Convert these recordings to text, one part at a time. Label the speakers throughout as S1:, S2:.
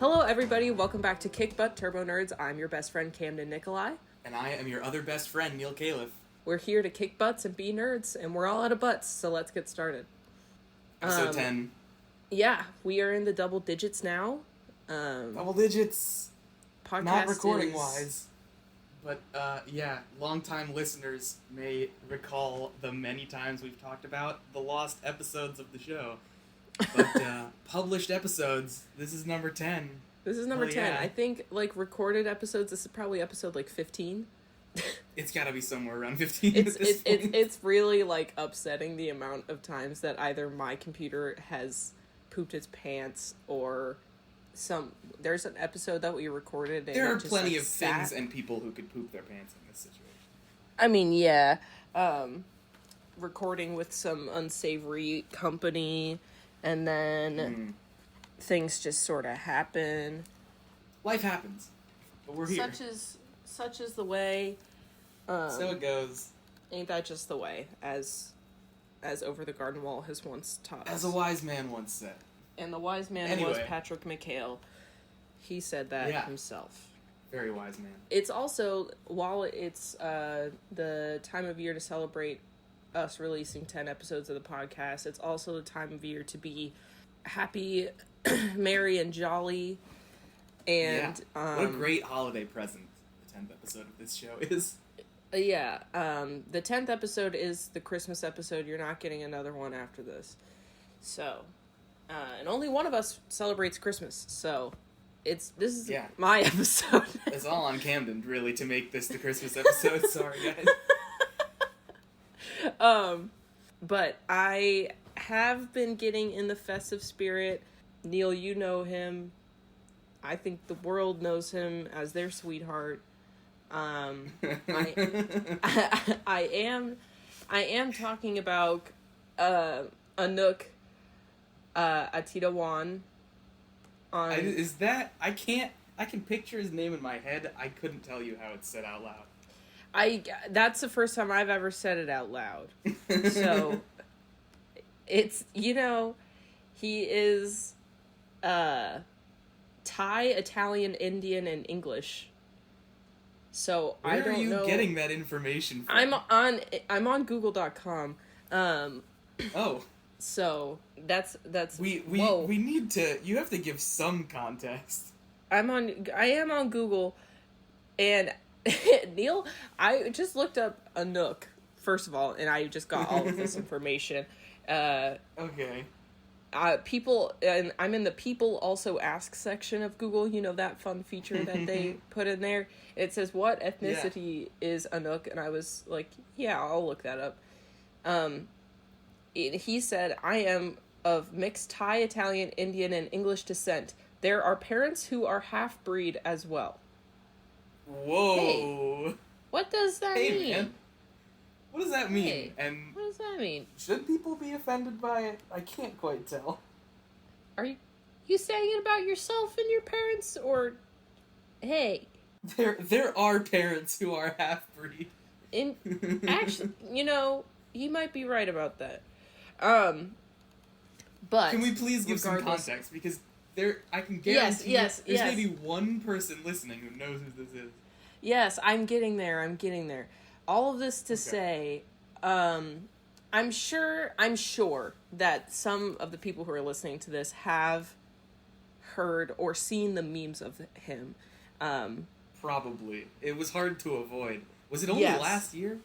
S1: Hello, everybody. Welcome back to Kick Butt Turbo Nerds. I'm your best friend, Camden Nikolai.
S2: And I am your other best friend, Neil Califf.
S1: We're here to kick butts and be nerds, and we're all out of butts, so let's get started.
S2: Episode 10.
S1: Yeah, we are in the double digits now.
S2: Double digits.
S1: Podcast
S2: not recording-wise. But, yeah, longtime listeners may recall the many times we've talked about the lost episodes of the show. But, published episodes, this is number 10.
S1: This is number 10.
S2: Yeah.
S1: I think, recorded episodes, this is probably episode, 15.
S2: It's gotta be somewhere around 15
S1: It's really, upsetting the amount of times that either my computer has pooped its pants or there's an episode that we recorded and
S2: there are
S1: just,
S2: plenty of things and people who could poop their pants in this situation.
S1: I mean, yeah. Recording with some unsavory company, and then things just sort of happen.
S2: Life happens, but we're here.
S1: Such is the way.
S2: So it goes.
S1: Ain't that just the way, as Over the Garden Wall has once taught us.
S2: As a wise man once said.
S1: And the wise man was Patrick McHale. He said that himself.
S2: Very wise man.
S1: It's also, while it's the time of year to celebrate us releasing 10 episodes of the podcast, it's also the time of year to be happy, merry, and jolly. And
S2: what a great holiday present the 10th episode of this show is.
S1: The 10th episode is the Christmas episode. You're not getting another one after this. So, and only one of us celebrates Christmas, so this is my episode.
S2: It's all on Camden, really, to make this the Christmas episode. Sorry, guys.
S1: But I have been getting in the festive spirit. Neil, you know him. I think the world knows him as their sweetheart. I am talking about Anouk Atidawan.
S2: I can picture his name in my head. I couldn't tell you how it's said out loud.
S1: That's the first time I've ever said it out loud. So it's, he is Thai, Italian, Indian, and English. So
S2: Where
S1: I don't know.
S2: Where are you getting that information from?
S1: I'm on Google.com.
S2: Oh.
S1: So that's
S2: we need to. You have to give some context.
S1: I am on Google, and Neil, I just looked up Anouk first of all, and I just got all of this information.
S2: Okay.
S1: People, and I'm in the people also ask section of Google, that fun feature that they put in there. It says, what ethnicity is Anouk? And I was like, yeah, I'll look that up. He said, I am of mixed Thai, Italian, Indian, and English descent. There are parents who are half-breed as well.
S2: Whoa.
S1: Hey, what does that mean?
S2: Man. What does that mean?
S1: Hey,
S2: and
S1: what does that mean?
S2: Should people be offended by it? I can't quite tell.
S1: Are you saying it about yourself and your parents, or hey?
S2: There are parents who are half-breed.
S1: Actually, you might be right about that. But
S2: can we please give some context? Because I can guarantee there's maybe one person listening who knows who this is.
S1: Yes, I'm getting there. All of this to say, I'm sure that some of the people who are listening to this have heard or seen the memes of him.
S2: Probably. It was hard to avoid. Was it only last year?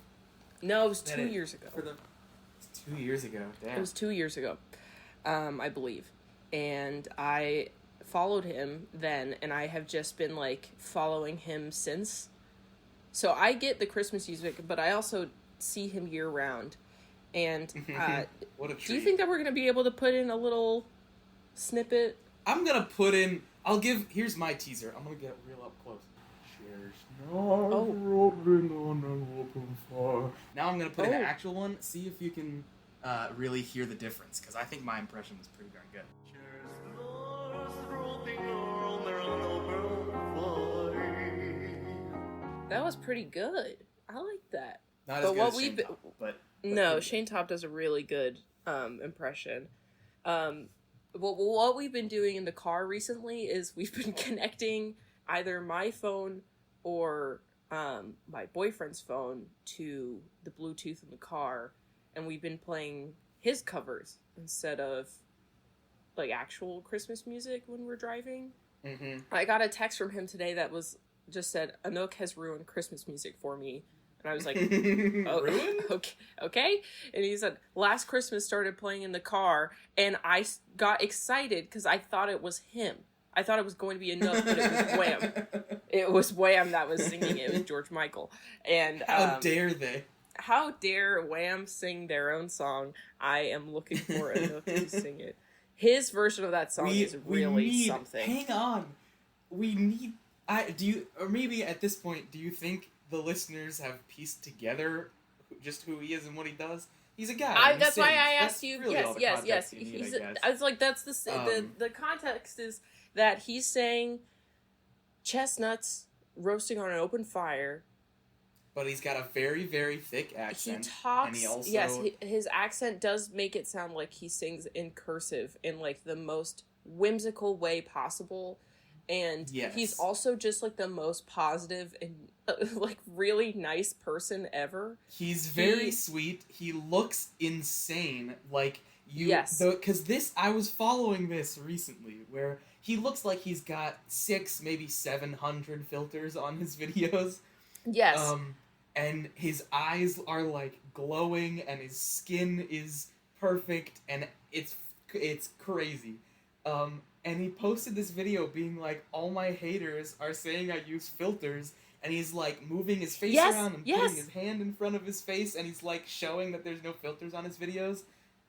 S1: No, it was 2 years ago.
S2: 2 years ago, damn.
S1: It was 2 years ago, I believe. And I followed him then, and I have just been, following him since. So I get the Christmas music, but I also see him year-round. And
S2: what a treat.
S1: Do you think that we're going to be able to put in a little snippet?
S2: I'm going to put in... Here's my teaser. I'm going to get real up close. Now I'm going to put in the actual one. See if you can really hear the difference, because I think my impression was pretty darn good.
S1: That was pretty good. I like that.
S2: Not as good as Shane Top, but
S1: no, Shane Top does a really good impression. Well, what we've been doing in the car recently is we've been connecting either my phone or my boyfriend's phone to the Bluetooth in the car, and we've been playing his covers instead of like actual Christmas music when we're driving.
S2: Mm-hmm.
S1: I got a text from him today that was just said, "Anouk has ruined Christmas music for me." And I was like, oh, okay. And he said, last Christmas started playing in the car, and I got excited because I thought it was him. I thought it was going to be Anouk, but it was Wham. It was Wham that was singing it. It was George Michael. And
S2: how dare they?
S1: How dare Wham sing their own song? I am looking for Anouk to sing it. His version of that song is really something.
S2: Hang on. We need... or maybe at this point, do you think the listeners have pieced together just who he is and what he does? He's a guy.
S1: That's why I asked you.
S2: Really
S1: Yes. I was like, that's the context is that he's saying chestnuts roasting on an open fire.
S2: But he's got a very, very thick accent.
S1: He talks.
S2: And he also...
S1: his accent does make it sound like he sings in cursive in like the most whimsical way possible. And he's also just like the most positive and like really nice person ever.
S2: He's very sweet. He looks insane. Like because I was following this recently where he looks like he's got 600, maybe 700 filters on his videos.
S1: Yes.
S2: And his eyes are like glowing, and his skin is perfect, and it's crazy. And he posted this video being like, all my haters are saying I use filters, and he's like moving his face around and putting his hand in front of his face, and he's like showing that there's no filters on his videos,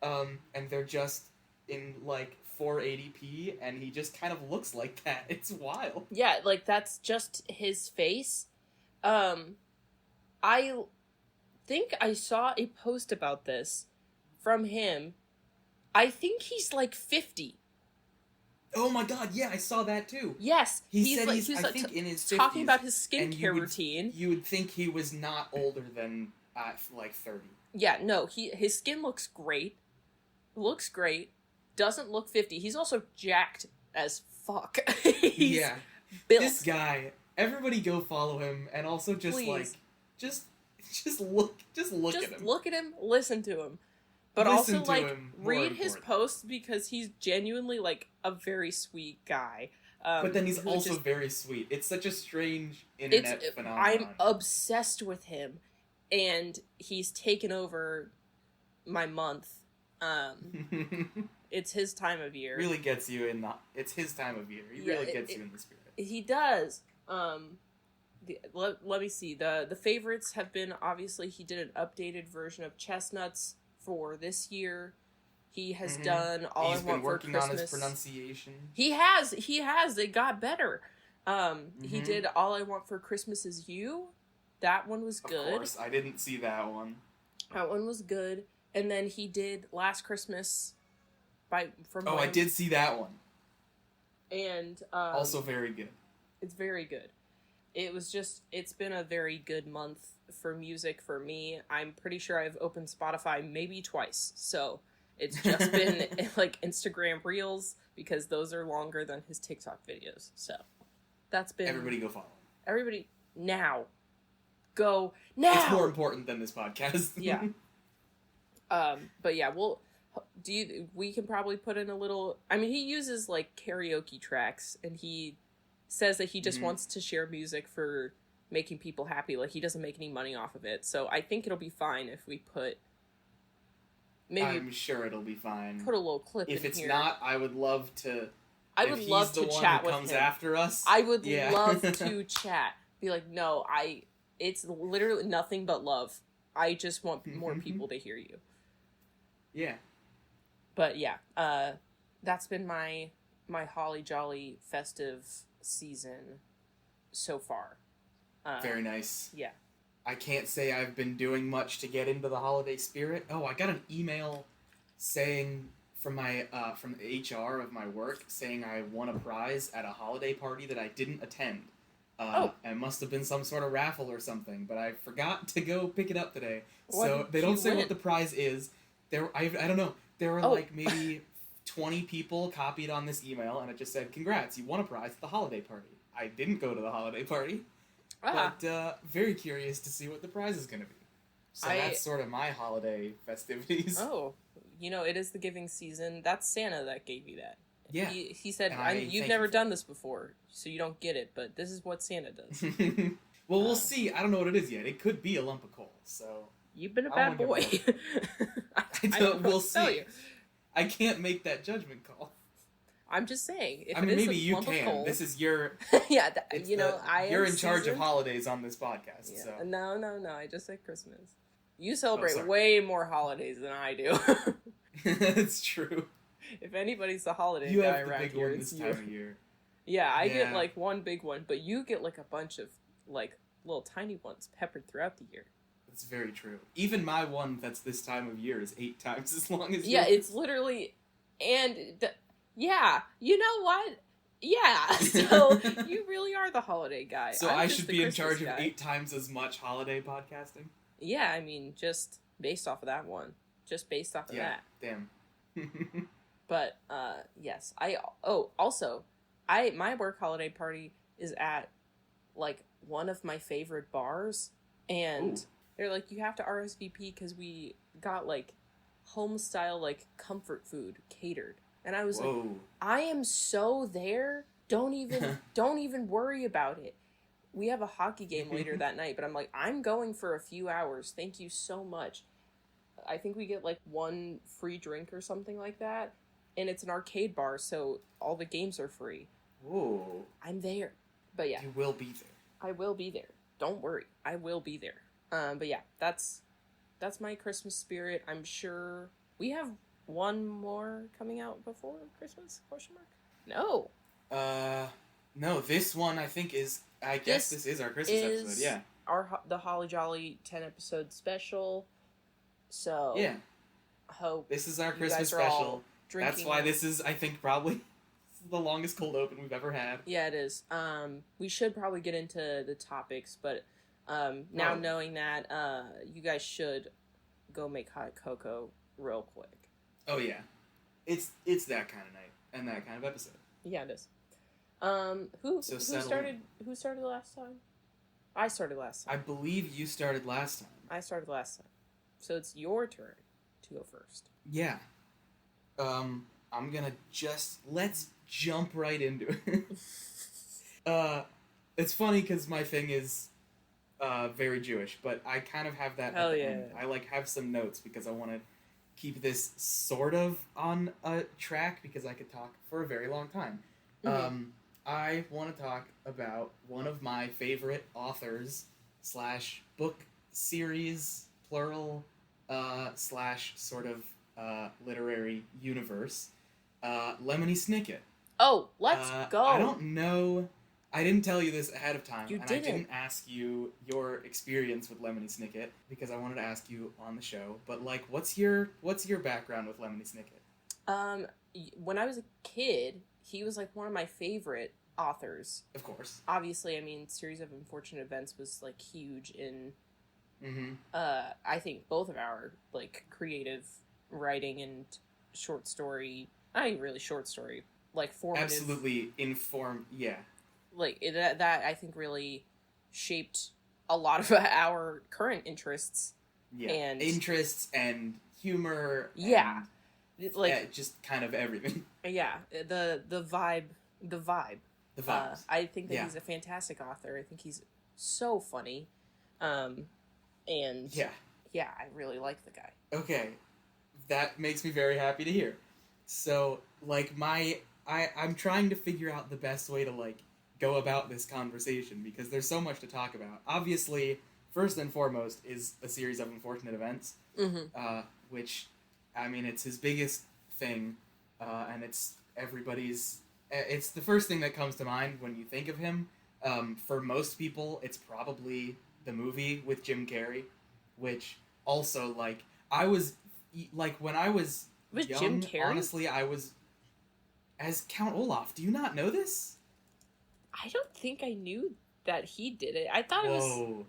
S2: and they're just in like 480p, and he just kind of looks like that. It's wild.
S1: Yeah, like that's just his face. I think I saw a post about this from him. I think he's like 50.
S2: Oh my god, yeah, I saw that too.
S1: Yes,
S2: he said he's I think in his 50s.
S1: Talking about his skincare routine.
S2: You would think he was not older than like 30.
S1: Yeah, no, his skin looks great. Looks great. Doesn't look 50. He's also jacked as fuck. He's built.
S2: This guy, everybody go follow him, and also just
S1: Please.
S2: Like just look at him.
S1: Look at him, listen to him. But
S2: Listen
S1: also,
S2: to
S1: like,
S2: him,
S1: read his posts because he's genuinely, like, a very sweet guy.
S2: But then he's also very sweet. It's such a strange internet phenomenon.
S1: I'm obsessed with him, and he's taken over my month. It's his time of year.
S2: Really gets you in the... It's his time of year. He really gets you in the spirit.
S1: He does. Let me see. The favorites have been, obviously, he did an updated version of Chestnuts for this year. He has done All I Want for Christmas. He's been working on his
S2: pronunciation.
S1: He has. It got better. He did All I Want for Christmas Is You. That one was good.
S2: Of course, I didn't see that one.
S1: That one was good. And then he did Last Christmas from
S2: I did see that one.
S1: And
S2: also very good.
S1: It's very good. It's been a very good month for music for me. I'm pretty sure I've opened Spotify maybe twice. So it's just been like Instagram Reels because those are longer than his TikTok videos. So that's been... Everybody
S2: go follow him.
S1: Everybody now. Go now!
S2: It's more important than this podcast.
S1: Yeah. But yeah, we can probably put in a little... I mean, he uses like karaoke tracks and he says that he just wants to share music for making people happy. Like, he doesn't make any money off of it. So I think it'll be fine if we put...
S2: I'm sure it'll be fine.
S1: Put a little clip in here.
S2: If it's not, I would love to...
S1: I would love to chat with him.
S2: If he's the one who comes after us.
S1: I would love to chat. Be like, no, it's literally nothing but love. I just want more people to hear you.
S2: Yeah.
S1: But yeah, that's been my holly jolly festive season so far.
S2: Very nice.
S1: Yeah.
S2: I can't say I've been doing much to get into the holiday spirit. Oh, I got an email saying from my from HR of my work saying I won a prize at a holiday party that I didn't attend. It must have been some sort of raffle or something, but I forgot to go pick it up today. So they don't say what the prize is. I don't know. There were like maybe 20 people copied on this email, and it just said, "Congrats, you won a prize at the holiday party." I didn't go to the holiday party, but very curious to see what the prize is going to be. So that's sort of my holiday festivities.
S1: Oh, it is the giving season. That's Santa that gave you that.
S2: Yeah.
S1: He said, you've never done this before, so you don't get it, but this is what Santa does.
S2: Well, we'll see. I don't know what it is yet. It could be a lump of coal, so...
S1: You've been a bad boy.
S2: We'll see. I can't make that judgment call.
S1: I'm just saying. If
S2: maybe you can. Coal, this is your...
S1: yeah,
S2: you're in charge of holidays on this podcast,
S1: yeah.
S2: so...
S1: No. I just said Christmas. You celebrate way more holidays than I do.
S2: That's true.
S1: If anybody's the holiday
S2: you
S1: guy
S2: have the
S1: around
S2: big
S1: here,
S2: one this time of year.
S1: Yeah, I get like one big one, but you get like a bunch of like little tiny ones peppered throughout the year.
S2: That's very true. Even my one that's this time of year is 8 times as long as yours.
S1: Yeah, it's literally, yeah, you know what? Yeah, so you really are the holiday guy.
S2: So I should be in charge of 8 times as much holiday podcasting?
S1: Yeah, I mean, just based off of that one. Just based off of that.
S2: Damn.
S1: But, yes. My work holiday party is at, like, one of my favorite bars, and they're like, you have to RSVP because we got, like, home-style, like, comfort food catered. And I was like, I am so there, don't even worry about it. We have a hockey game later that night, but I'm like, I'm going for a few hours, thank you so much. I think we get, like, 1 free drink or something like that. And it's an arcade bar, so all the games are free.
S2: Ooh.
S1: I'm there. But yeah.
S2: You will be there.
S1: I will be there. Don't worry. I will be there. But yeah, that's my Christmas spirit. I'm sure we have one more coming out before Christmas? ? No.
S2: No, this one I think is... I guess this is our Christmas episode, yeah.
S1: The Holly Jolly 10-episode special. So...
S2: Yeah.
S1: Hope
S2: this is our Christmas special. That's why this is, I think, probably the longest cold open we've ever had.
S1: Yeah, it is. We should probably get into the topics, but now knowing that, you guys should go make hot cocoa real quick.
S2: Oh yeah, it's that kind of night and that kind of episode.
S1: Yeah, it is. Who started last time? I started last time.
S2: I believe you started last time.
S1: I started last time, so it's your turn to go first.
S2: Yeah. I'm gonna let's jump right into it. It's funny because my thing is, very Jewish, but I kind of have that at the end. I, have some notes because I want to keep this sort of on a track because I could talk for a very long time. Mm-hmm. I want to talk about one of my favorite authors / book series, plural, / sort of literary universe, Lemony Snicket.
S1: Oh, let's go.
S2: I don't know. I didn't tell you this ahead of time,
S1: I
S2: didn't ask you your experience with Lemony Snicket because I wanted to ask you on the show. But what's your background with Lemony Snicket?
S1: When I was a kid, he was one of my favorite authors.
S2: Of course.
S1: Obviously, I mean, Series of Unfortunate Events was huge in.
S2: Mm-hmm.
S1: I think both of our creative writing and short story. Not even really short story. Formative.
S2: Absolutely informed. Yeah.
S1: That I think really shaped a lot of our current interests.
S2: Yeah.
S1: And
S2: interests and humor.
S1: Yeah.
S2: And, just kind of everything.
S1: Yeah. The vibe. The vibes. I think that he's a fantastic author. I think he's so funny. And yeah, I really like the guy.
S2: Okay. That makes me very happy to hear. So, I'm trying to figure out the best way to, go about this conversation, because there's so much to talk about. Obviously, first and foremost is A Series of Unfortunate Events, which, I mean, it's his biggest thing, and it's everybody's... It's the first thing that comes to mind when you think of him. For most people, it's probably the movie with Jim Carrey, which also, I was... when I was young,
S1: Jim Carrey?
S2: Honestly, I was... As Count Olaf. Do you not know this?
S1: I don't think I knew that he did it. I thought it was...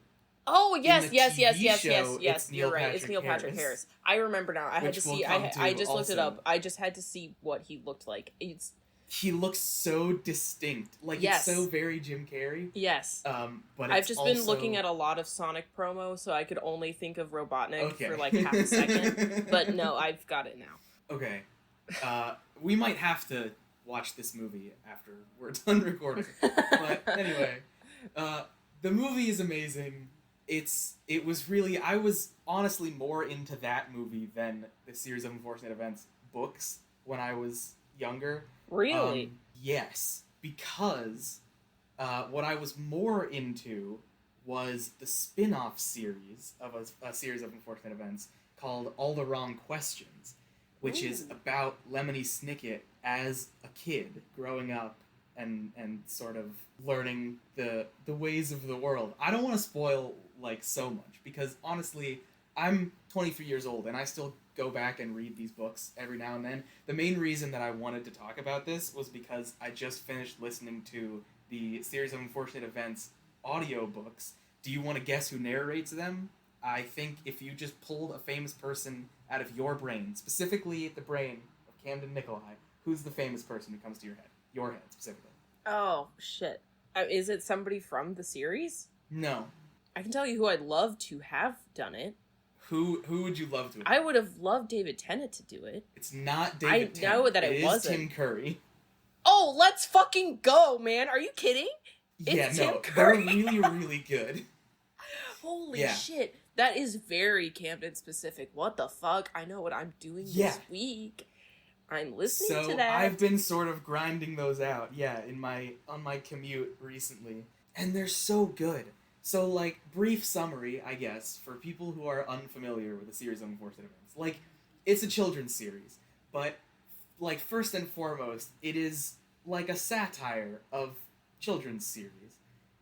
S1: Oh, yes,
S2: In the
S1: yes, yes,
S2: TV
S1: yes,
S2: show,
S1: yes, yes.
S2: it's
S1: You're
S2: Neil
S1: right. It's
S2: Patrick
S1: Neil Patrick Harris. I remember now. I had to
S2: which we'll
S1: see.
S2: come to
S1: I just looked it
S2: also.
S1: up. I just had to see what he looked like. It's
S2: He looks so distinct. Like, it's
S1: yes,
S2: so very Jim Carrey.
S1: yes.
S2: But
S1: I've
S2: it's
S1: just
S2: also...
S1: been looking at a lot of Sonic promo, so I could only think of Robotnik
S2: Okay.
S1: for like half a second. But no, I've got it now.
S2: Okay. We might have to watch this movie after we're done recording. But anyway, the movie is amazing. It was really... I was honestly more into that movie than the Series of Unfortunate Events books when I was younger.
S1: Really?
S2: Yes. Because what I was more into was the spin-off series of a series of unfortunate events called All the Wrong Questions, which is about Lemony Snicket as a kid growing up and sort of learning the ways of the world. I don't want to spoil like so much because honestly, I'm 23 years old and I still go back and read these books every now and then. The main reason that I wanted to talk about this was because I just finished listening to the Series of Unfortunate Events audiobooks. Do you want to guess who narrates them? I think if you just pulled a famous person out of your brain, specifically the brain of Camden Nikolai, who's the famous person who comes to your head? Your head, specifically.
S1: Oh, shit. Is it somebody from the series?
S2: No.
S1: I can tell you who I'd love to have done it.
S2: Who would you love to have?
S1: I would have loved David Tennant to do it.
S2: It's not David Tennant.
S1: I know that it wasn't.
S2: It is Tim Curry.
S1: Oh, let's fucking go, man. Are you kidding? It's Tim Curry.
S2: They're really, really good.
S1: Holy shit. That is very Camden specific. What the fuck? I know what I'm doing this week. I'm listening to that.
S2: I've been sort of grinding those out, on my commute recently. And they're so good. So, like, brief summary, I guess, for people who are unfamiliar with the Series of Unfortunate Events. Like, it's a children's series, but, like, first and foremost, it is, like, a satire of children's series.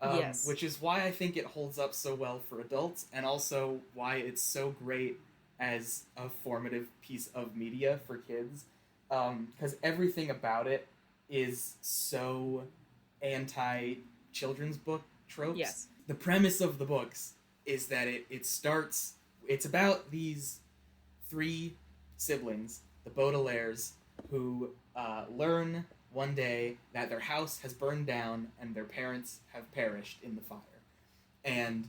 S1: Yes.
S2: Which is why I think it holds up so well for adults, and also why it's so great as a formative piece of media for kids. Because everything about it is so anti-children's book tropes.
S1: Yes.
S2: The premise of the books is that it's about these three siblings, the Baudelaires, who learn one day that their house has burned down and their parents have perished in the fire. And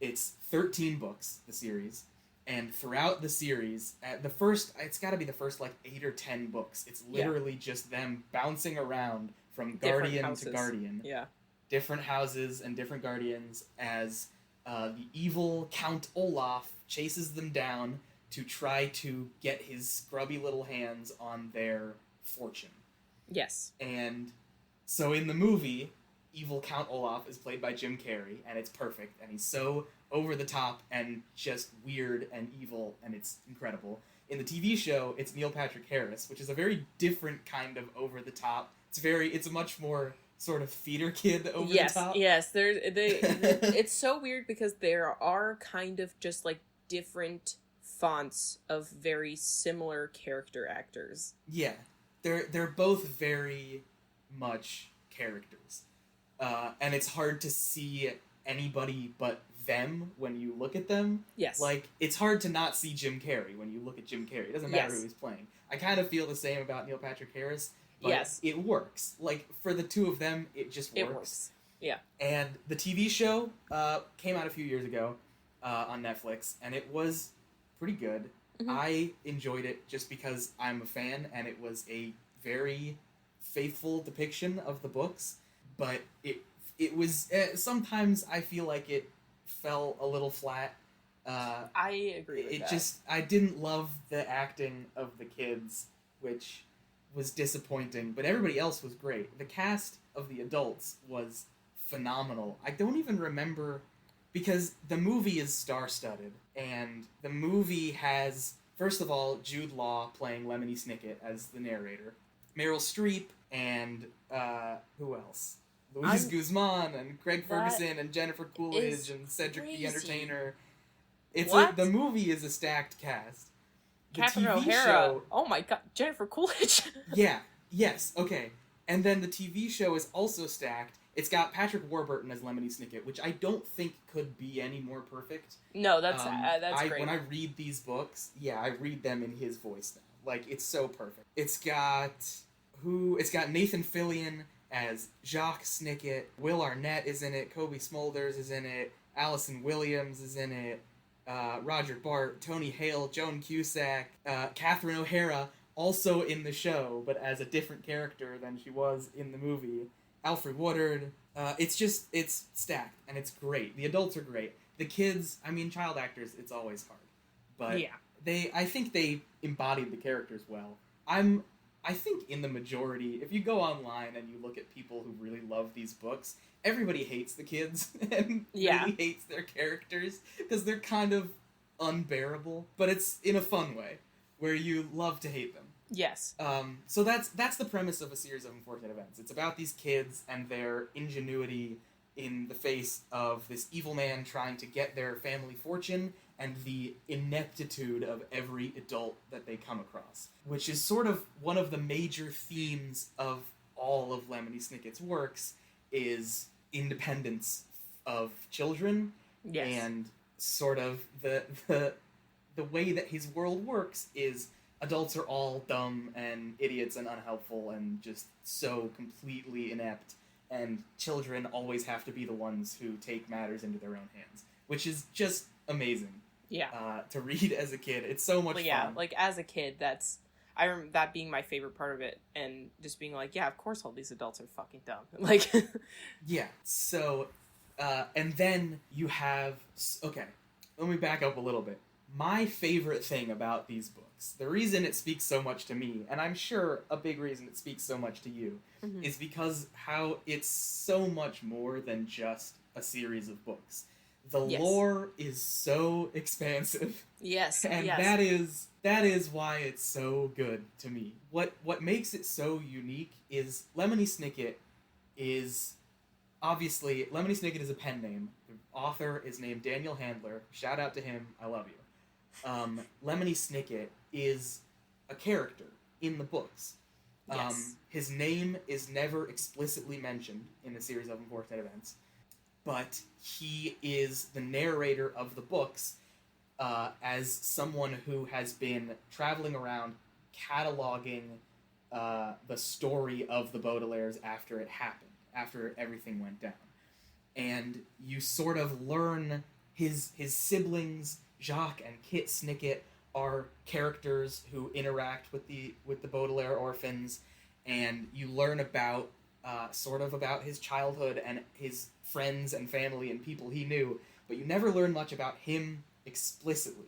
S2: it's 13 books, the series, and throughout the series, it's gotta be the first, like, 8 or 10 books, it's literally just them bouncing around from guardian to guardian.
S1: Yeah.
S2: Different houses and different guardians as the evil Count Olaf chases them down to try to get his scrubby little hands on their fortune.
S1: Yes.
S2: And so in the movie, evil Count Olaf is played by Jim Carrey, and it's perfect, and he's so over the top and just weird and evil, and it's incredible. In the TV show, it's Neil Patrick Harris, which is a very different kind of over the top. It's a much more sort of theater kid over the top.
S1: Yes, it's so weird because there are kind of just like different fonts of very similar character actors.
S2: Yeah, they're both very much characters, and it's hard to see anybody but them when you look at them.
S1: Yes,
S2: like it's hard to not see Jim Carrey when you look at Jim Carrey. It doesn't matter who he's playing. I kind of feel the same about Neil Patrick Harris. But it works. Like, for the two of them, it just works.
S1: It works. Yeah.
S2: And the TV show came out a few years ago on Netflix, and it was pretty good. Mm-hmm. I enjoyed it just because I'm a fan, and it was a very faithful depiction of the books. But it was... sometimes I feel like it fell a little flat.
S1: I agree with that.
S2: I didn't love the acting of the kids, which was disappointing, but everybody else was great. The cast of the adults was phenomenal. I don't even remember, because the movie is star-studded, and the movie has, first of all, Jude Law playing Lemony Snicket as the narrator, Meryl Streep, and who else? Luis Guzman, and Craig Ferguson, and Jennifer Coolidge, and Cedric the Entertainer. The movie is a stacked cast.
S1: Catherine O'Hara. Oh my god, Jennifer Coolidge.
S2: Yeah. Yes. Okay. And then the TV show is also stacked. It's got Patrick Warburton as Lemony Snicket, which I don't think could be any more perfect.
S1: No, that's great.
S2: When I read these books, I read them in his voice now. Like, it's so perfect. It's got Nathan Fillion as Jacques Snicket. Will Arnett is in it. Kobe Smulders is in it. Allison Williams is in it. Roger Bart, Tony Hale, Joan Cusack, Catherine O'Hara, also in the show, but as a different character than she was in the movie. Alfred Woodard. It's stacked, and it's great. The adults are great. The kids, child actors, it's always hard. But I think they embodied the characters well. I think in the majority, if you go online and you look at people who really love these books, everybody hates the kids and really hates their characters because they're kind of unbearable, but it's in a fun way where you love to hate them.
S1: Yes.
S2: So that's the premise of A Series of Unfortunate Events. It's about these kids and their ingenuity in the face of this evil man trying to get their family fortune and the ineptitude of every adult that they come across, which is sort of one of the major themes of all of Lemony Snicket's works, is independence of children.
S1: Yes.
S2: And sort of the way that his world works is adults are all dumb and idiots and unhelpful and just so completely inept, and children always have to be the ones who take matters into their own hands, which is just amazing.
S1: Yeah.
S2: To read as a kid. It's so much fun.
S1: Yeah, like as a kid, I remember that being my favorite part of it, and just being like, yeah, of course all these adults are fucking dumb. Like,
S2: yeah. So, and then you have, okay, let me back up a little bit. My favorite thing about these books, the reason it speaks so much to me, and I'm sure a big reason it speaks so much to you, is because how it's so much more than just a series of books. The lore is so expansive.
S1: Yes.
S2: And that is why it's so good to me. What makes it so unique is Lemony Snicket is obviously is a pen name. The author is named Daniel Handler. Shout out to him. I love you. Lemony Snicket is a character in the books. His name is never explicitly mentioned in the Series of Unfortunate Events, but he is the narrator of the books as someone who has been traveling around cataloging the story of the Baudelaires after it happened, after everything went down. And you sort of learn his siblings, Jacques and Kit Snicket, are characters who interact with the Baudelaire orphans, and you learn about sort of about his childhood and his friends and family and people he knew, but you never learn much about him explicitly.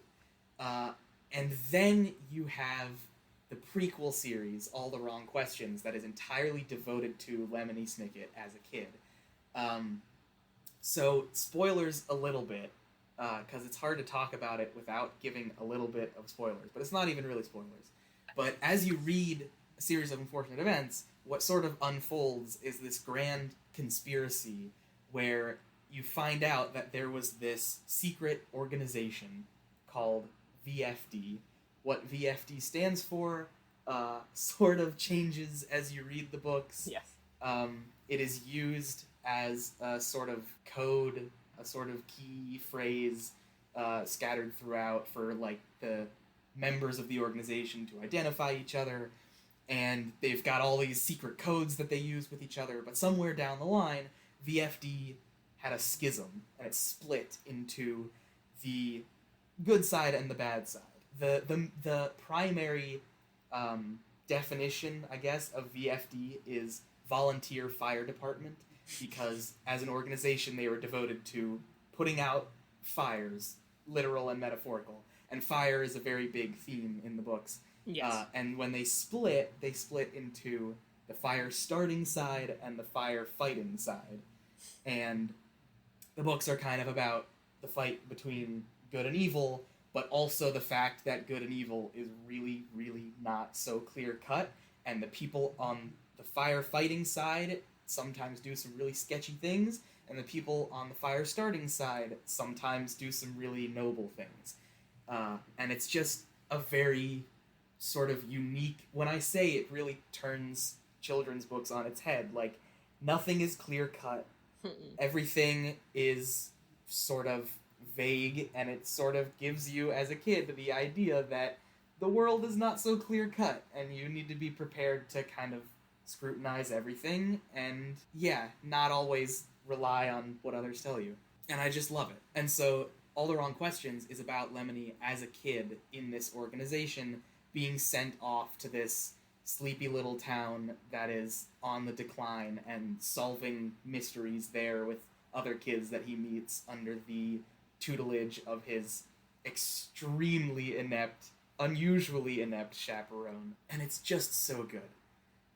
S2: And then you have the prequel series, All the Wrong Questions, that is entirely devoted to Lemony Snicket as a kid. So, spoilers a little bit, because it's hard to talk about it without giving a little bit of spoilers, but it's not even really spoilers. But as you read A Series of Unfortunate Events, what sort of unfolds is this grand conspiracy where you find out that there was this secret organization called VFD. What VFD stands for sort of changes as you read the books.
S1: yes.
S2: It is used as a sort of code, a sort of key phrase scattered throughout for like the members of the organization to identify each other. And they've got all these secret codes that they use with each other, but somewhere down the line, VFD had a schism, and it split into the good side and the bad side. The primary definition, I guess, of VFD is volunteer fire department, because as an organization they were devoted to putting out fires, literal and metaphorical, and fire is a very big theme in the books.
S1: Yes.
S2: And when they split into the fire starting side and the fire fighting side. And the books are kind of about the fight between good and evil, but also the fact that good and evil is really, really not so clear-cut, and the people on the fire fighting side sometimes do some really sketchy things, and the people on the fire starting side sometimes do some really noble things. And it's just a very sort of unique, when I say it really turns children's books on its head. Like, nothing is clear-cut. Everything is sort of vague, and it sort of gives you, as a kid, the idea that the world is not so clear-cut, and you need to be prepared to kind of scrutinize everything, and, yeah, not always rely on what others tell you. And I just love it. And so, All the Wrong Questions is about Lemony as a kid in this organization being sent off to this sleepy little town that is on the decline and solving mysteries there with other kids that he meets under the tutelage of his extremely inept, unusually inept chaperone. And it's just so good.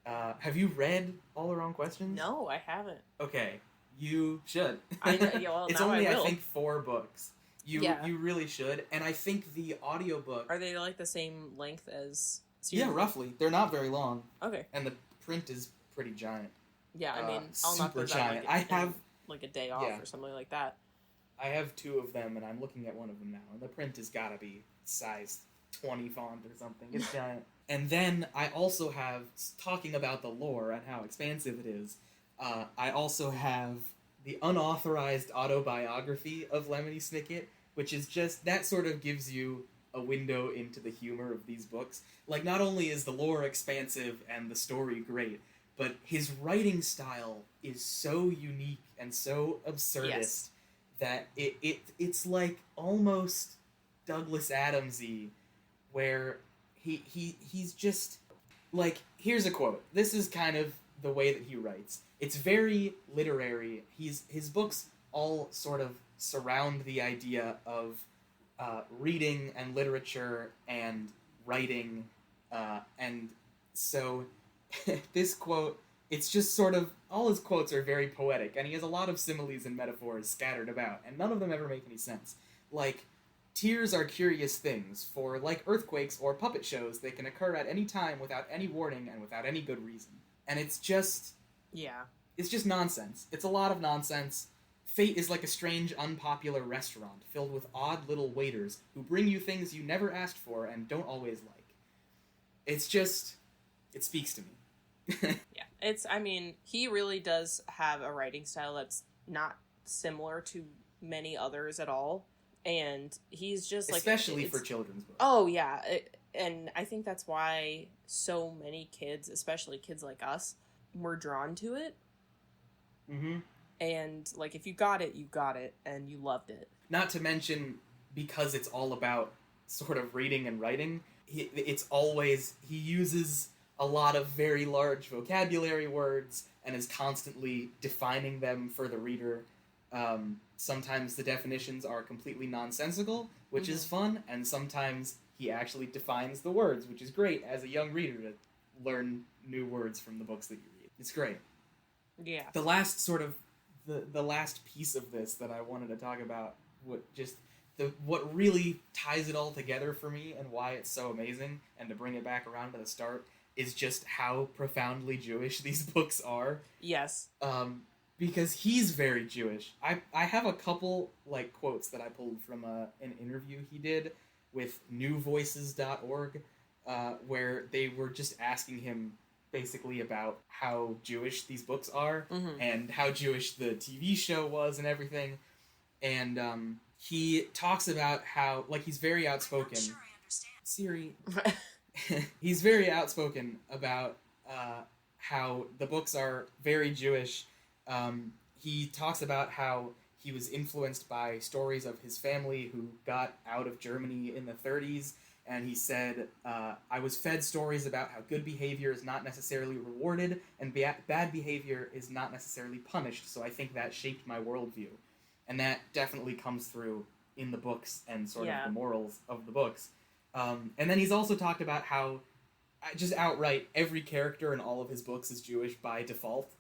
S2: Have you read All the Wrong Questions?
S1: No, I haven't.
S2: Okay, you should.
S1: I know, yeah, well,
S2: it's
S1: now
S2: only,
S1: I will.
S2: I think, 4 books. You really should. And I think the audiobook...
S1: Are they like the same length as...
S2: Yeah, roughly. They're not very long.
S1: Okay.
S2: And the print is pretty giant.
S1: Yeah, I mean, I'll knock
S2: super
S1: those
S2: giant.
S1: out
S2: I have
S1: like a day off or something like that.
S2: I have 2 of them, and I'm looking at one of them now. And the print has got to be size 20 font or something. It's giant. And then I also have, talking about the lore and how expansive it is, I also have the unauthorized autobiography of Lemony Snicket, which is just, that sort of gives you a window into the humor of these books. Like, not only is the lore expansive and the story great, but his writing style is so unique and so absurdist that it's like almost Douglas Adams-y, where he's just, like, here's a quote. This is kind of the way that he writes. It's very literary. His books all sort of surround the idea of reading and literature and writing, and so this quote, it's just sort of, all his quotes are very poetic, and he has a lot of similes and metaphors scattered about, and none of them ever make any sense. Like, tears are curious things, for like earthquakes or puppet shows, they can occur at any time without any warning and without any good reason. And it's just...
S1: Yeah.
S2: It's just nonsense. It's a lot of nonsense. Fate is like a strange, unpopular restaurant filled with odd little waiters who bring you things you never asked for and don't always like. It's just... It speaks to me.
S1: Yeah. I mean, he really does have a writing style that's not similar to many others at all. And he's just like...
S2: Especially for children's books.
S1: Oh, yeah. And I think that's why so many kids, especially kids like us, were drawn to it.
S2: Mm-hmm.
S1: And, like, if you got it, you got it, and you loved it.
S2: Not to mention, because it's all about sort of reading and writing, he uses a lot of very large vocabulary words and is constantly defining them for the reader. Sometimes the definitions are completely nonsensical, which is fun, and sometimes he actually defines the words, which is great as a young reader to learn new words from the books that you read. It's great.
S1: Yeah.
S2: The last sort of the last piece of this that I wanted to talk about, what really ties it all together for me and why it's so amazing, and to bring it back around to the start, is just how profoundly Jewish these books are.
S1: Yes.
S2: Because he's very Jewish. I have a couple, like, quotes that I pulled from an interview he did with newvoices.org, where they were just asking him basically about how Jewish these books are, and how Jewish the TV show was and everything. And he talks about how, like, he's very outspoken. I'm not sure I understand. Siri. He's very outspoken about how the books are very Jewish. He talks about how he was influenced by stories of his family who got out of Germany in the 30s, and he said, I was fed stories about how good behavior is not necessarily rewarded, and bad behavior is not necessarily punished, so I think that shaped my worldview. And that definitely comes through in the books and sort of the morals of the books. And then he's also talked about how, just outright, every character in all of his books is Jewish by default.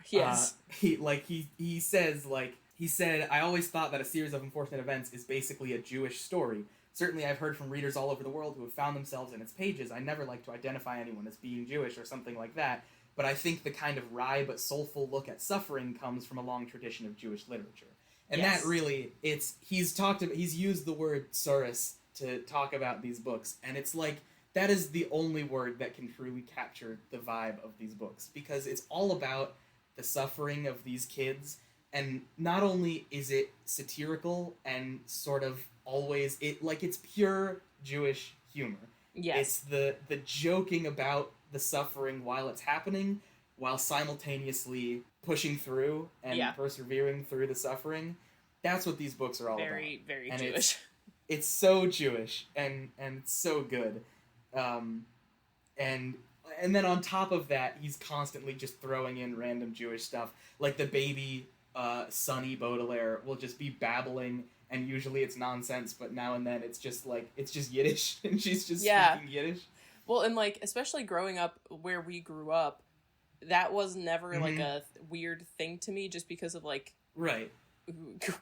S1: Yes.
S2: He said, I always thought that a series of unfortunate events is basically a Jewish story. Certainly I've heard from readers all over the world who have found themselves in its pages. I never like to identify anyone as being Jewish or something like that, but I think the kind of wry but soulful look at suffering comes from a long tradition of Jewish literature. And that really, he's used the word tsuris to talk about these books, and it's like, that is the only word that can truly capture the vibe of these books, because it's all about the suffering of these kids, and not only is it satirical and sort of always it's pure Jewish humor.
S1: Yes.
S2: It's the joking about the suffering while it's happening, while simultaneously pushing through and persevering through the suffering. That's what these books are all about.
S1: Very, very
S2: and
S1: Jewish.
S2: It's so Jewish and it's so good. And then on top of that, he's constantly just throwing in random Jewish stuff. Like the baby Sonny Baudelaire will just be babbling, and usually it's nonsense, but now and then it's just Yiddish, and she's just speaking Yiddish.
S1: Well, and like, especially growing up where we grew up, that was never like a weird thing to me, just because of like...
S2: Right.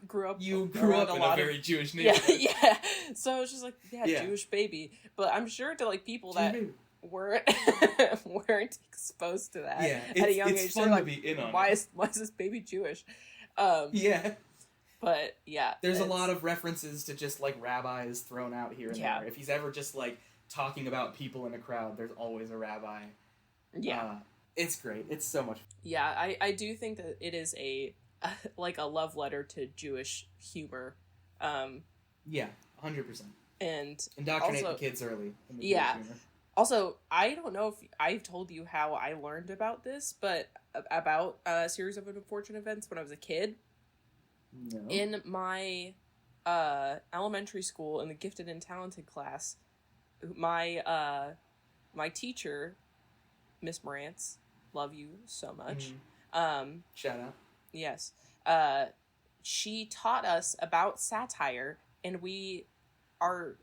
S1: Grew up
S2: in a very Jewish neighborhood.
S1: Yeah. So I was just like, Jewish baby. But I'm sure to like people that weren't exposed to that at a young age,
S2: fun
S1: they're
S2: to be in on
S1: why
S2: it.
S1: is this baby Jewish? But yeah,
S2: there's a lot of references to just like rabbis thrown out here and there. If he's ever just like talking about people in a crowd, there's always a rabbi.
S1: Yeah,
S2: it's great. It's so much fun.
S1: Yeah, I do think that it is a love letter to Jewish humor.
S2: 100%.
S1: And
S2: indoctrinate the kids early.
S1: Also, I don't know if I've told you how I learned about this, but about a series of unfortunate events when I was a kid.
S2: No.
S1: In my elementary school, in the gifted and talented class, my teacher, Miss Morantz, love you so much.
S2: Shout out.
S1: Yes. She taught us about satire, and our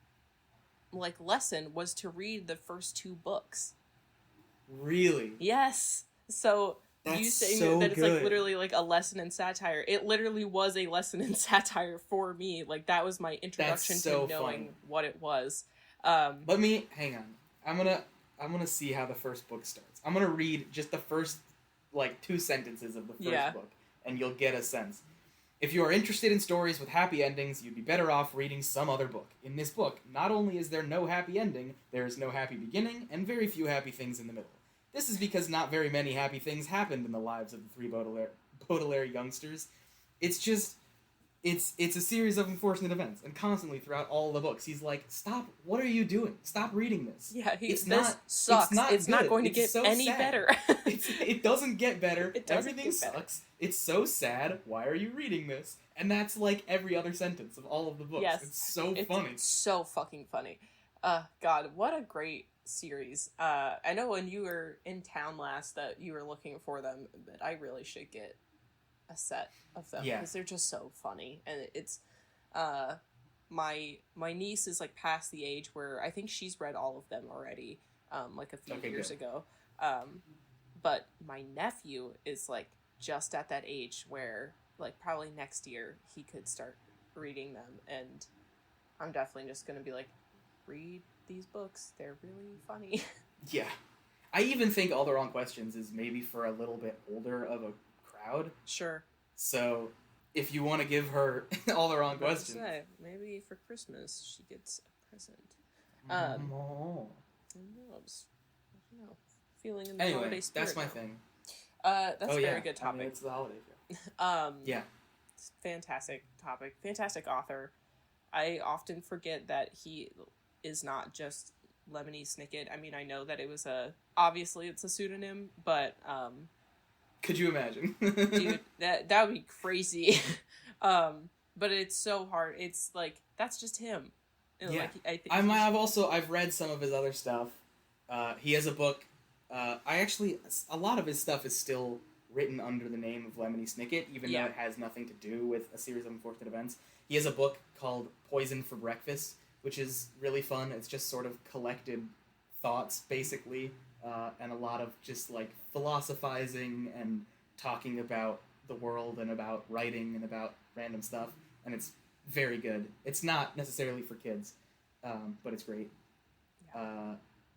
S1: lesson was to read the first 2 books.
S2: Really?
S1: Yes. So
S2: that's
S1: you saying
S2: so
S1: that it's
S2: good.
S1: like literally like a lesson in satire. It literally was a lesson in satire for me. Like that was my introduction to knowing what it was.
S2: Let me hang on. I'm gonna see how the first book starts. I'm gonna read just the first 2 sentences of the first book, and you'll get a sense. If you are interested in stories with happy endings, you'd be better off reading some other book. In this book, not only is there no happy ending, there is no happy beginning, and very few happy things in the middle. This is because not very many happy things happened in the lives of the 3 Baudelaire youngsters. It's a series of unfortunate events, and constantly throughout all the books, he's like, "Stop! What are you doing? Stop reading this."
S1: Yeah,
S2: this
S1: sucks. It's not going to get
S2: so
S1: any
S2: sad.
S1: better.
S2: It doesn't get better. Everything
S1: sucks.
S2: Better. It's so sad. Why are you reading this? And that's like every other sentence of all of the books.
S1: Yes,
S2: it's funny.
S1: It's so fucking funny. God, what a great series. I know when you were in town last that you were looking for them, but I really should get a set of them because they're just so funny. And it's my niece is like past the age where I think she's read all of them already, like a few years ago. But my nephew is like just at that age where like probably next year he could start reading them, and I'm definitely just gonna be like, read these books, they're really funny.
S2: Yeah, I even think All the Wrong Questions is maybe for a little bit older of a crowd.
S1: Sure.
S2: So if you want to give her All the Wrong Questions,
S1: maybe for Christmas she gets a present. I was feeling in the holiday spirit.
S2: That's my thing.
S1: That's a very good topic.
S2: I mean, it's the holiday show.
S1: It's fantastic topic. Fantastic author. I often forget that he is not just Lemony Snicket. I mean, I know that it was obviously it's a pseudonym, but
S2: could you imagine?
S1: Dude, that would be crazy. But it's so hard. It's like that's just him.
S2: Yeah.
S1: Like, I think
S2: I've read some of his other stuff. He has a book. A lot of his stuff is still written under the name of Lemony Snicket, even though it has nothing to do with a series of unfortunate events. He has a book called Poison for Breakfast, which is really fun. It's just sort of collected thoughts, basically, and a lot of just like philosophizing and talking about the world and about writing and about random stuff, and it's very good. It's not necessarily for kids, but it's great.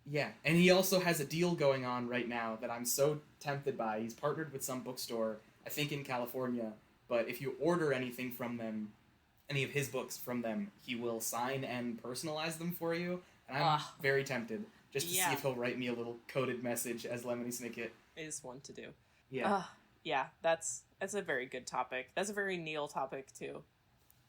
S2: Yeah, and he also has a deal going on right now that I'm so tempted by. He's partnered with some bookstore, I think in California, but if you order anything from them, any of his books from them, he will sign and personalize them for you, and I'm very tempted just to see if he'll write me a little coded message as Lemony Snicket.
S1: Is one to do.
S2: Yeah.
S1: Yeah, that's a very good topic. That's a very Neil topic, too.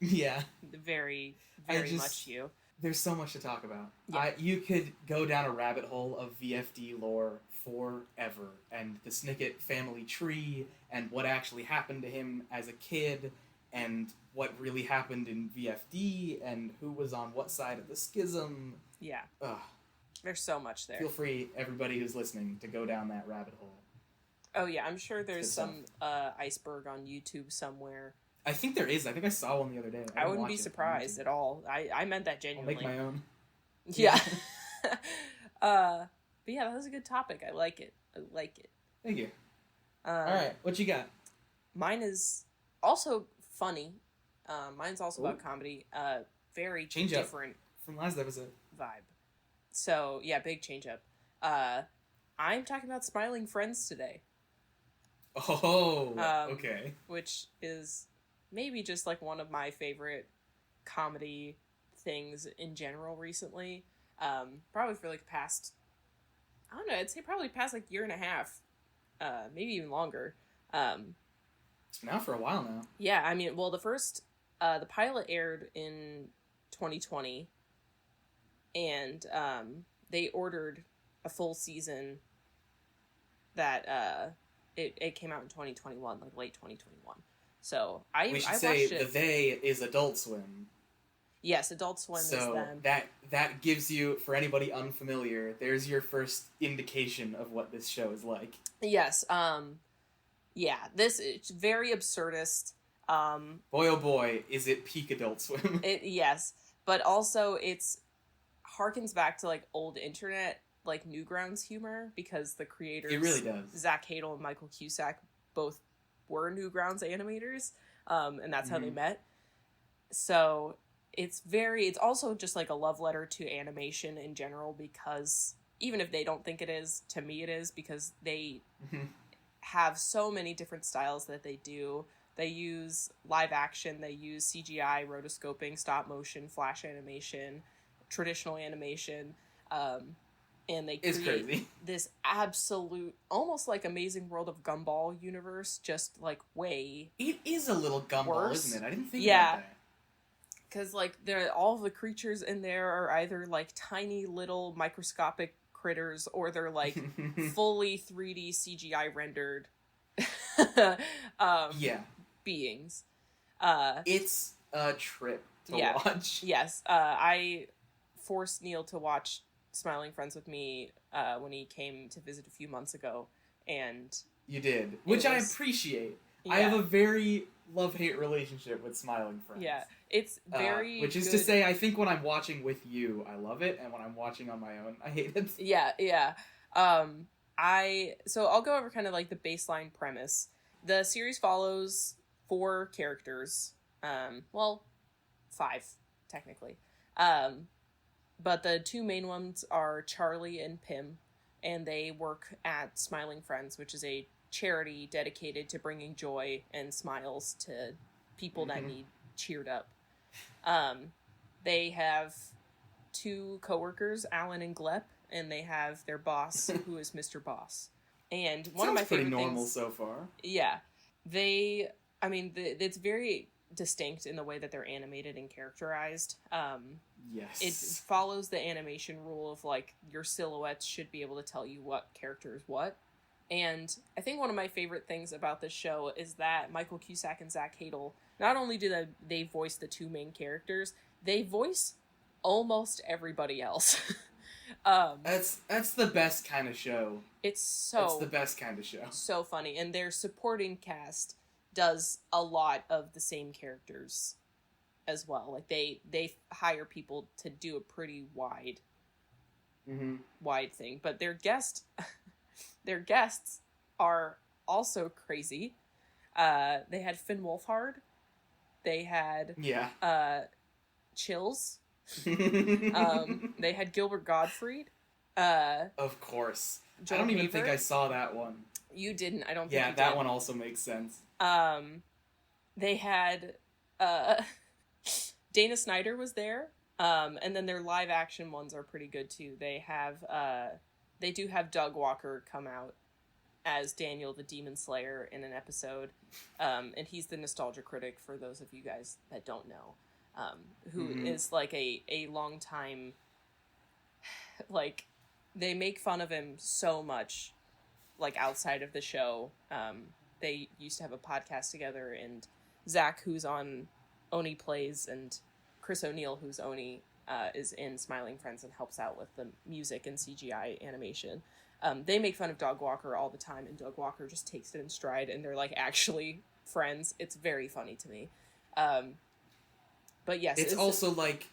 S2: Yeah.
S1: Very much you.
S2: There's so much to talk about.
S1: Yeah.
S2: You could go down a rabbit hole of VFD lore forever, and the Snicket family tree, and what actually happened to him as a kid, and what really happened in VFD, and who was on what side of the schism.
S1: Yeah.
S2: Ugh.
S1: There's so much there.
S2: Feel free, everybody who's listening, to go down that rabbit hole.
S1: Oh, yeah, I'm sure there's some iceberg on YouTube somewhere.
S2: I think there is. I think I saw one the other day.
S1: I wouldn't be surprised at all. I meant that genuinely.
S2: I'll make my own.
S1: Yeah. But yeah, that was a good topic. I like it.
S2: Thank you. Alright, what you got?
S1: Mine is also funny. Mine's also about comedy. Very
S2: change
S1: different
S2: up from last episode.
S1: Vibe. So, yeah, big change up. I'm talking about Smiling Friends today.
S2: Oh, okay.
S1: Which is maybe just like one of my favorite comedy things in general recently. Probably for like past, I don't know, I'd say probably past like year and a half, maybe even longer.
S2: It's been out for a while now.
S1: Yeah, I mean, well, the pilot aired in 2020, and they ordered a full season that it came out in 2021, like late 2021. So I watched it.
S2: The they is Adult Swim.
S1: Yes, Adult Swim is them.
S2: So that gives you, for anybody unfamiliar, there's your first indication of what this show is like.
S1: Yes. Yeah, it's very absurdist.
S2: Boy, oh boy, is it peak Adult Swim.
S1: Yes, but also it's harkens back to like old internet, like Newgrounds humor, because the creators,
S2: it really does.
S1: Zach Hadel and Michael Cusack, both were Newgrounds animators, and that's how they met. So it's also just like a love letter to animation in general, because even if they don't think it is, to me it is, because they have so many different styles that they do. They use live action, they use CGI, rotoscoping, stop motion, flash animation, traditional animation, and they create this absolute, almost like Amazing World of Gumball universe, just like way
S2: It is a little Gumball,
S1: worse.
S2: Isn't it? I didn't think about that.
S1: Because like all the creatures in there are either like tiny little microscopic critters, or they're like fully 3D CGI rendered beings.
S2: It's a trip to watch.
S1: Yes. I forced Neil to watch Smiling Friends with me when he came to visit a few months ago, and
S2: you did, which I appreciate. Yeah. I have a very love-hate relationship with Smiling Friends.
S1: Yeah, it's very
S2: which is
S1: good.
S2: To say, I think when I'm watching with you, I love it, and when I'm watching on my own, I hate it.
S1: Yeah. So I'll go over kind of like the baseline premise. The series follows 4 characters. 5, technically. But the 2 main ones are Charlie and Pim, and they work at Smiling Friends, which is a charity dedicated to bringing joy and smiles to people that need cheered up. They have 2 coworkers, Alan and Glep, and they have their boss, who is Mr. Boss. And one of my favorite
S2: pretty normal
S1: things,
S2: so far.
S1: Yeah, it's very distinct in the way that they're animated and characterized.
S2: Yes.
S1: It follows the animation rule of like your silhouettes should be able to tell you what character is what. And I think one of my favorite things about this show is that Michael Cusack and Zach Hadel, not only do they voice the 2 main characters, they voice almost everybody else.
S2: That's the best kind of show.
S1: It's
S2: the best kind of show.
S1: So funny. And their supporting cast does a lot of the same characters as well. Like they hire people to do a pretty wide thing. But their guests are also crazy. They had Finn Wolfhard. They had Chills. They had Gilbert Gottfried.
S2: Of course. I don't even think I saw that one.
S1: You didn't. I don't think
S2: you
S1: you
S2: that
S1: did.
S2: One also makes sense.
S1: They had Dana Snyder was there, And then their live action ones are pretty good too. They do have Doug Walker come out as Daniel the Demon Slayer in an episode. And he's the nostalgia critic for those of you guys that don't know. Who is like a long time, like, they make fun of him so much, like, outside of the show. They used to have a podcast together, and Zach, who's on Oni Plays, and Chris O'Neill, who's Oni, is in Smiling Friends and helps out with the music and CGI animation. They make fun of Doug Walker all the time, and Doug Walker just takes it in stride, and they're, like, actually friends. It's very funny to me. But yes,
S2: it's also like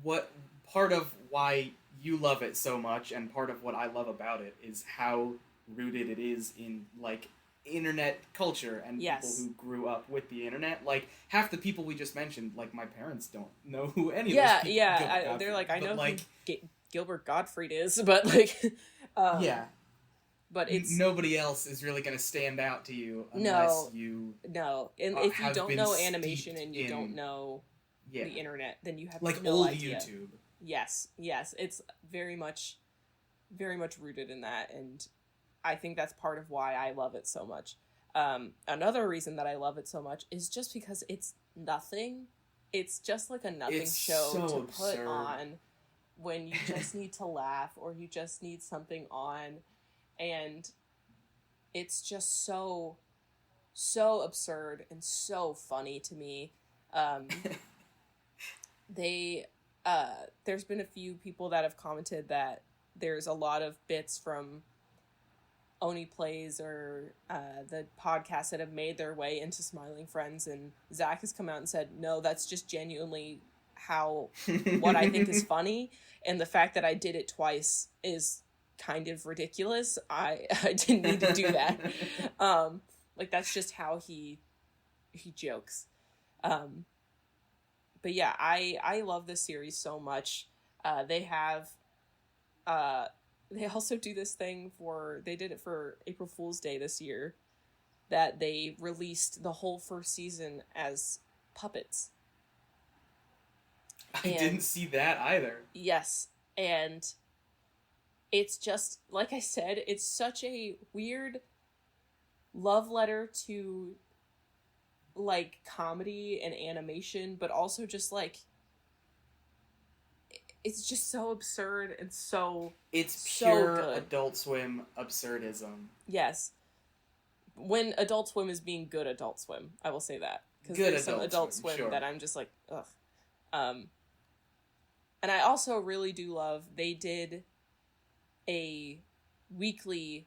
S2: what part of why you love it so much, and part of what I love about it, is how rooted it is in like internet culture and people who grew up with the internet. Like half the people we just mentioned, like my parents don't know who any of those people.
S1: They're like, I know
S2: like,
S1: who Gilbert Gottfried is, but like, but it's
S2: nobody else is really going to stand out to you unless you
S1: and if you don't know animation and you don't know the internet, then you have
S2: like
S1: no
S2: old
S1: idea.
S2: YouTube.
S1: Yes, it's very much rooted in that, and I think that's part of why I love it so much. Another reason that I love it so much is just because it's nothing. It's just like a nothing show
S2: so
S1: to
S2: absurd.
S1: Put on when you just need to laugh or you just need something on, and it's just so absurd and so funny to me. There's been a few people that have commented that there's a lot of bits from Oni Plays or the podcasts that have made their way into Smiling Friends, and Zach has come out and said, no, that's just genuinely what I think is funny, and the fact that I did it twice is kind of ridiculous. I didn't need to do that. Like, that's just how he jokes. But yeah, I love this series so much. They also do this thing they did it for April Fool's Day this year, that they released the whole first season as puppets.
S2: I didn't see that either.
S1: Yes, and it's just, like I said, it's such a weird love letter to, like, comedy and animation, but also just, like, it's just so absurd and
S2: it's
S1: so
S2: pure
S1: good.
S2: Adult Swim absurdism.
S1: Yes. When Adult Swim is being good Adult Swim, I will say that. Because
S2: Good
S1: there's some Adult Swim
S2: sure.
S1: that I'm just like, ugh. And I also really do love, they did a weekly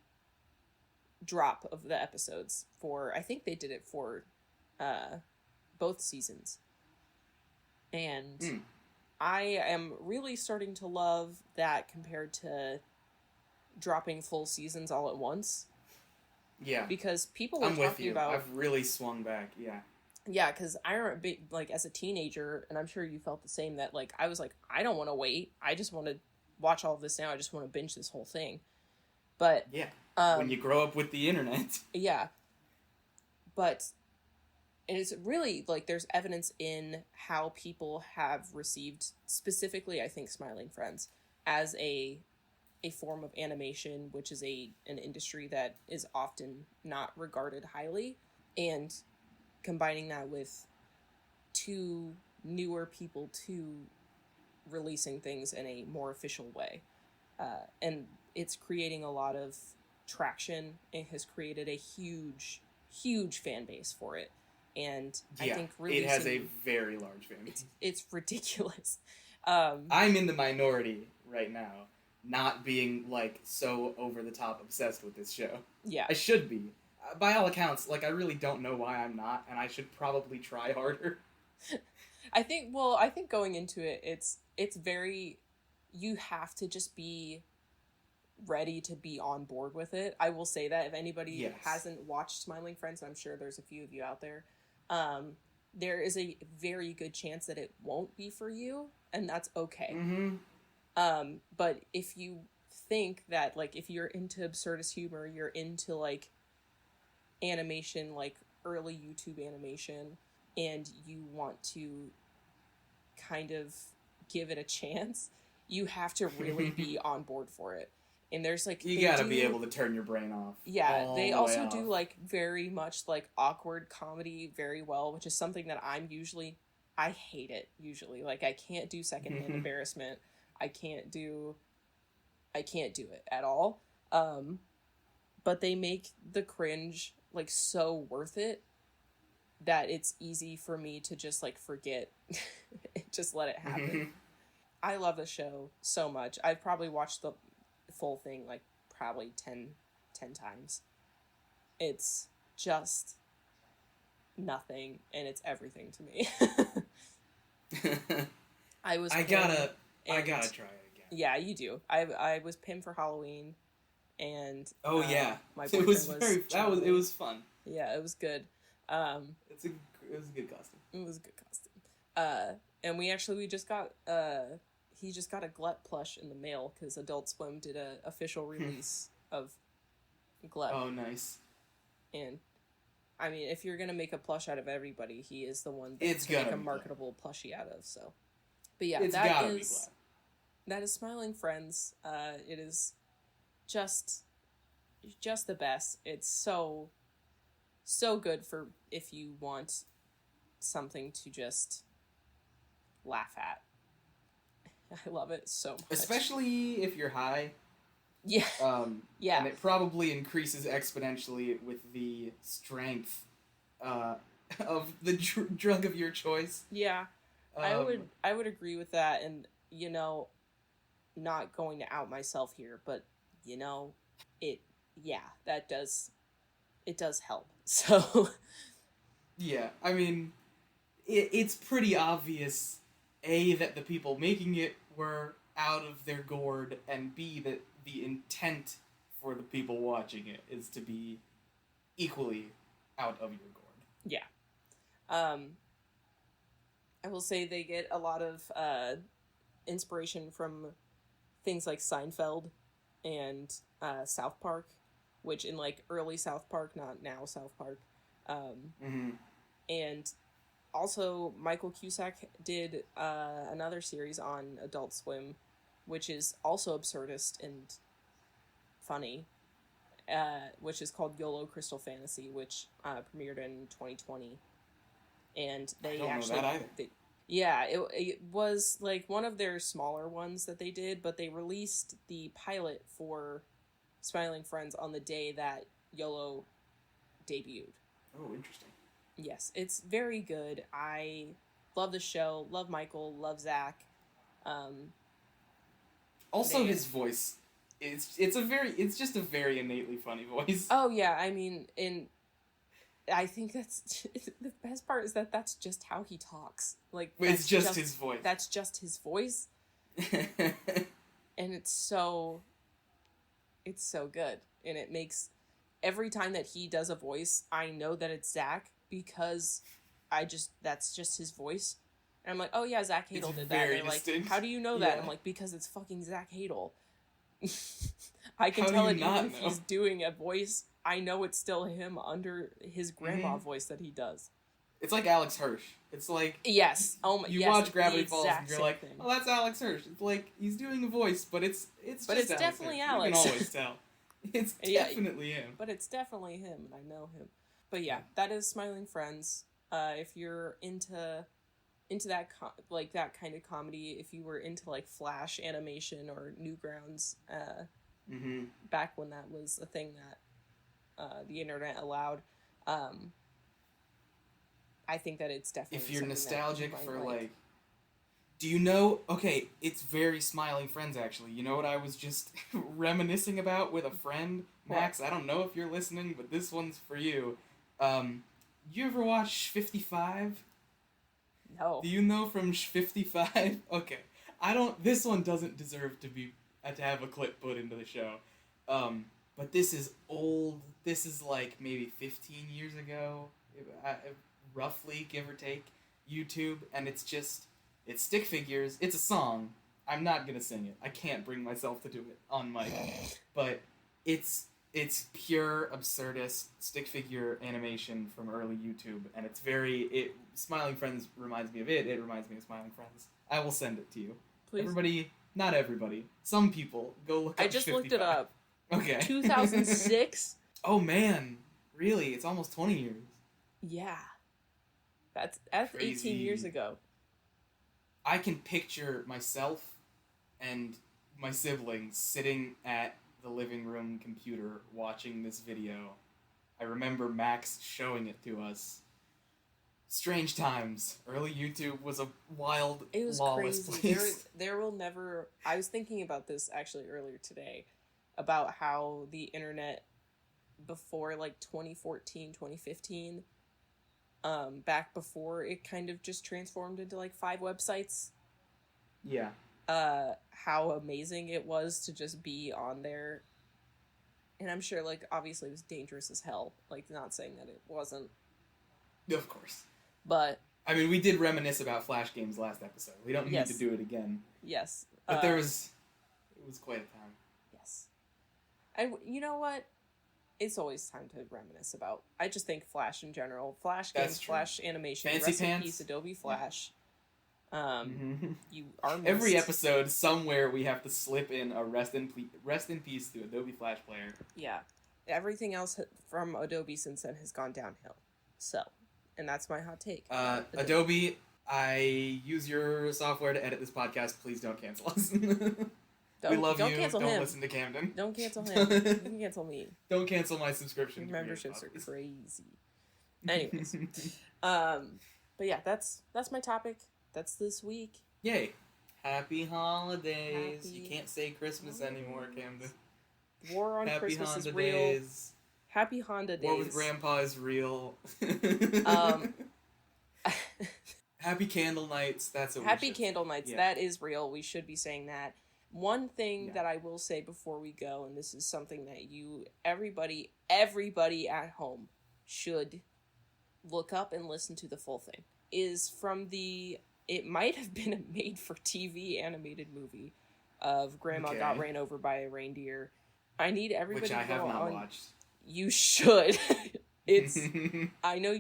S1: drop of the episodes I think they did it for both seasons. And I am really starting to love that compared to dropping full seasons all at once.
S2: Yeah.
S1: Because people were
S2: I'm
S1: talking
S2: with you.
S1: about...
S2: I've really swung back, yeah.
S1: Yeah, because I remember, like, as a teenager, and I'm sure you felt the same, that, like, I was like, I don't want to wait. I just want to watch all of this now. I just want to binge this whole thing. But...
S2: Yeah. When you grow up with the internet.
S1: Yeah. But... And it's really, like, there's evidence in how people have received, specifically, I think, Smiling Friends, as a form of animation, which is an industry that is often not regarded highly. And combining that with two newer people to releasing things in a more official way. And it's creating a lot of traction. It has created a huge, huge fan base for it. And I think
S2: it has a very large fan base.
S1: It's ridiculous.
S2: I'm in the minority right now, not being, like, so over-the-top obsessed with this show.
S1: Yeah.
S2: I should be. By all accounts, like, I really don't know why I'm not, and I should probably try harder.
S1: I think going into it, it's very... You have to just be ready to be on board with it. I will say that if anybody hasn't watched Smiling Friends, and I'm sure there's a few of you out there, there is a very good chance that it won't be for you, and that's okay.
S2: Mm-hmm.
S1: But if you think that, like, if you're into absurdist humor, you're into, like, animation, like early YouTube animation, and you want to kind of give it a chance, you have to really be on board for it. And there's like
S2: you gotta be able to turn your brain off.
S1: Yeah, they also do like very much like awkward comedy very well, which is something that I hate it usually. Like I can't do secondhand embarrassment. I can't do it at all. But they make the cringe like so worth it that it's easy for me to just like forget just let it happen. I love the show so much. I've probably watched the full thing like probably 10 times. It's just nothing, and it's everything to me. I gotta try it again. Yeah, you do. I was Pim for Halloween, and
S2: my boyfriend it was fun.
S1: Yeah, it was good.
S2: It was a good costume.
S1: It was a good costume. And we just got he just got a Glut plush in the mail because Adult Swim did a official release of Glut.
S2: Oh, nice.
S1: And I mean, if you're gonna make a plush out of everybody, he is the one to make a marketable plushie out of. So, but yeah, that is Smiling Friends. It is just the best. It's so good for if you want something to just laugh at. I love it so much.
S2: Especially if you're high.
S1: Yeah. Yeah.
S2: And it probably increases exponentially with the strength of the drug of your choice.
S1: Yeah. I would agree with that, and not going to out myself here, but that does help. So
S2: yeah, I mean it's pretty obvious A, that the people making it were out of their gourd, and B, that the intent for the people watching it is to be equally out of your gourd.
S1: Yeah. I will say they get a lot of inspiration from things like Seinfeld and South Park, which in like early South Park, not now South Park. And also Michael Cusack did another series on Adult Swim, which is also absurdist and funny, which is called YOLO Crystal Fantasy, which premiered in 2020. And they
S2: I don't know that either.
S1: It was like one of their smaller ones that they did, but they released the pilot for Smiling Friends on the day that YOLO debuted.
S2: Oh, interesting.
S1: Yes, it's very good. I love the show, love Michael, love Zach.
S2: Also, his voice, it's just a very innately funny voice.
S1: Oh yeah, I mean, I think that's the best part is that that's just how he talks. Like
S2: it's just his voice.
S1: That's just his voice, and it's so good, and it makes every time that he does a voice, I know that it's Zach because that's just his voice, and I'm like, oh yeah, Zach Hadel did that. And they're like, how do you know that? Yeah. I'm like, because it's fucking Zach Hadel. I can tell it even if he's doing a voice. I know it's still him under his grandma voice that he does.
S2: It's like Alex Hirsch. It's like...
S1: Yes. Oh my...
S2: You watch Gravity Falls and you're like, oh, that's Alex Hirsch. It's like, he's doing a voice, but it's
S1: definitely Alex.
S2: You can always tell. It's definitely him.
S1: But it's definitely him, and I know him. But yeah, that is Smiling Friends. If you're into that that kind of comedy, if you were into like Flash animation or Newgrounds, back when that was a thing that the internet allowed, I think that it's definitely...
S2: If you're nostalgic for like... Do you know... Okay, it's very Smiling Friends, actually. You know what I was just reminiscing about with a friend? Max, I don't know if you're listening, but this one's for you. You ever watch 55?
S1: No.
S2: Do you know from 55? Okay. This one doesn't deserve to have a clip put into the show. But this is old. This is like maybe 15 years ago, roughly, give or take, YouTube, and it's stick figures. It's a song. I'm not gonna sing it. I can't bring myself to do it on mic. But it's pure absurdist stick figure animation from early YouTube, and Smiling Friends reminds me of it. It reminds me of Smiling Friends. I will send it to you.
S1: Please.
S2: Everybody, not everybody. Some people, go look up
S1: I just
S2: 55.
S1: looked it up.
S2: Okay.
S1: 2006?
S2: Oh, man. Really? It's almost 20 years.
S1: Yeah. That's
S2: Crazy.
S1: 18 years ago.
S2: I can picture myself and my siblings sitting at the living room computer watching this video. I remember Max showing it to us. Strange times. Early YouTube was a wild,
S1: It was
S2: lawless
S1: crazy.
S2: place.
S1: There will never... I was thinking about this actually earlier today, about how the internet before like 2014, 2015, back before it kind of just transformed into like 5 websites.
S2: Yeah.
S1: How amazing it was to just be on there. And I'm sure, like, obviously it was dangerous as hell. Like, not saying that it wasn't.
S2: Of course.
S1: But...
S2: I mean, we did reminisce about Flash games last episode. We don't need to do it again.
S1: Yes.
S2: But it was quite a time.
S1: Yes. You know what? It's always time to reminisce about. I just think Flash in general. Flash games, Flash animation,
S2: Fancy
S1: rest
S2: pants.
S1: in peace, Adobe Flash.
S2: Mm-hmm.
S1: You are missed.
S2: Every episode, somewhere we have to slip in a rest in peace to Adobe Flash Player.
S1: Yeah. Everything else from Adobe since then has gone downhill. So, and that's my hot take.
S2: Adobe, I use your software to edit this podcast. Please don't cancel us. We love you.
S1: Cancel
S2: don't
S1: him.
S2: Listen to Camden.
S1: Don't cancel him. You can cancel me.
S2: Don't cancel my subscription.
S1: Your memberships are crazy. Anyways, but yeah, that's my topic. That's this week.
S2: Yay! Happy holidays.
S1: Happy
S2: You can't say Christmas anymore, Camden.
S1: War on
S2: Happy
S1: Christmas
S2: Honda
S1: is real.
S2: days.
S1: Happy Honda days.
S2: War with Grandpa is real. Happy Candle Nights. That's what
S1: Happy Candle Nights.
S2: Yeah.
S1: That is real. We should be saying that. One thing that I will say before we go, and this is something that everybody at home should look up and listen to the full thing, is from it might have been a made-for-TV animated movie of Grandma got ran over by a reindeer. I need everybody
S2: Which I
S1: to go
S2: have not
S1: on.
S2: watched.
S1: You should. It's... I know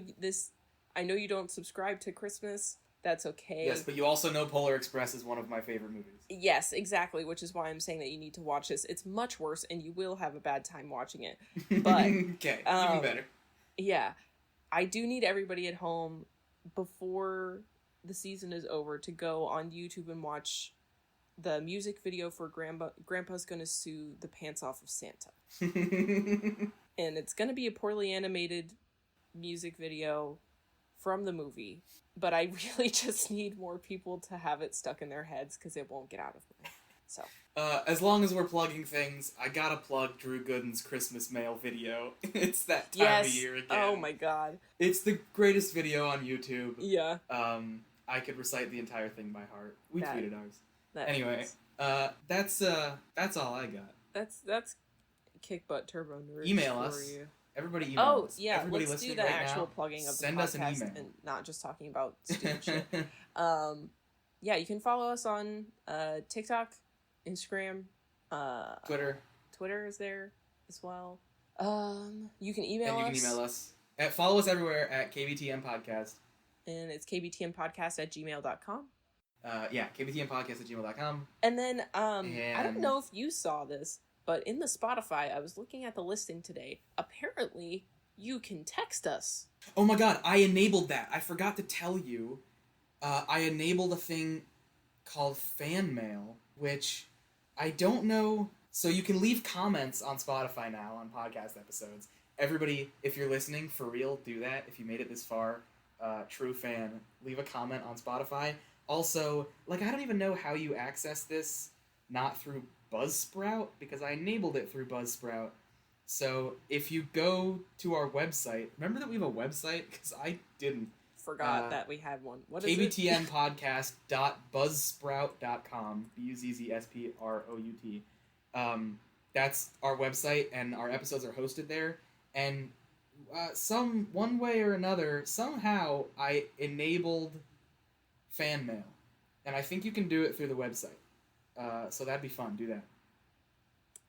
S1: you don't subscribe to Christmas. That's okay.
S2: Yes, but you also know Polar Express is one of my favorite movies.
S1: Yes, exactly, which is why I'm saying that you need to watch this. It's much worse, and you will have a bad time watching it. But
S2: okay, even better.
S1: Yeah, I do need everybody at home, before the season is over, to go on YouTube and watch the music video for Grandpa's Gonna Sue the Pants Off of Santa. And it's gonna be a poorly animated music video from the movie, but I really just need more people to have it stuck in their heads because it won't get out of me. So,
S2: as long as we're plugging things, I gotta plug Drew Gooden's Christmas Mail video. It's that time of year again.
S1: Oh my god.
S2: It's the greatest video on YouTube.
S1: Yeah.
S2: I could recite the entire thing by heart. We tweeted ours.
S1: Anyway,
S2: that's all I got.
S1: That's Kick Butt Turbo Nerd.
S2: Email
S1: for
S2: us.
S1: you.
S2: Everybody email us.
S1: Yeah,
S2: Everybody
S1: let's do
S2: listening
S1: the
S2: right
S1: actual
S2: now,
S1: plugging of the
S2: send
S1: podcast
S2: us an email.
S1: and not just talking about stupid shit. Yeah, you can follow us on TikTok, Instagram, Twitter is there as well. You can email us.
S2: And you can email us. Follow us everywhere at kbtnpodcast.
S1: And it's kbtnpodcast@gmail.com.
S2: kbtnpodcast@gmail.com.
S1: And then, I don't know if you saw this, but in the Spotify, I was looking at the listing today. Apparently, you can text us.
S2: Oh my god, I enabled that. I forgot to tell you. I enabled a thing called Fan Mail, which I don't know. So you can leave comments on Spotify now on podcast episodes. Everybody, if you're listening, for real, do that. If you made it this far, true fan, leave a comment on Spotify. Also, I don't even know how you access this, not through Buzzsprout, because I enabled it through Buzzsprout. So if you go to our website, remember that we have a website? Because I didn't.
S1: Forgot that we had one. What is
S2: kbtnpodcast.buzzsprout.com. BUZZSPROUT. That's our website, and our episodes are hosted there. And one way or another, somehow I enabled fan mail. And I think you can do it through the website. So that'd be fun. Do that.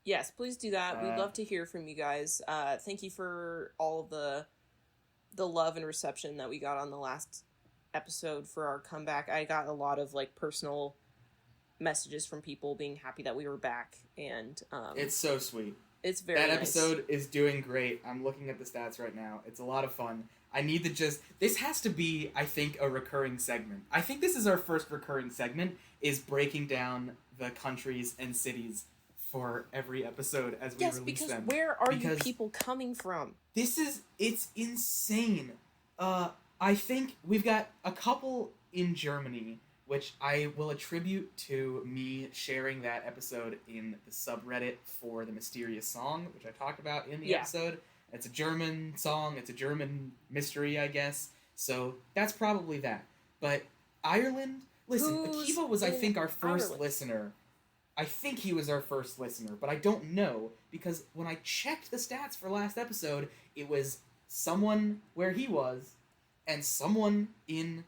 S1: Yes, please do that. We'd love to hear from you guys. Thank you for all of the love and reception that we got on the last episode for our comeback. I got a lot of like personal messages from people being happy that we were back, and
S2: it's so sweet.
S1: It's very
S2: that
S1: nice.
S2: episode is doing great. I'm looking at the stats right now. It's a lot of fun. I need to this has to be, I think, a recurring segment. I think this is our first recurring segment, is breaking down the countries and cities for every episode as we release them.
S1: Yes, because where are you people coming from?
S2: It's insane. I think we've got a couple in Germany, which I will attribute to me sharing that episode in the subreddit for the mysterious song, which I talked about in the episode. It's a German song. It's a German mystery, I guess. So that's probably that. But Ireland, listen, Akiva was, I think, our first listener. I think he was our first listener, but I don't know, because when I checked the stats for last episode, it was someone where he was, and someone in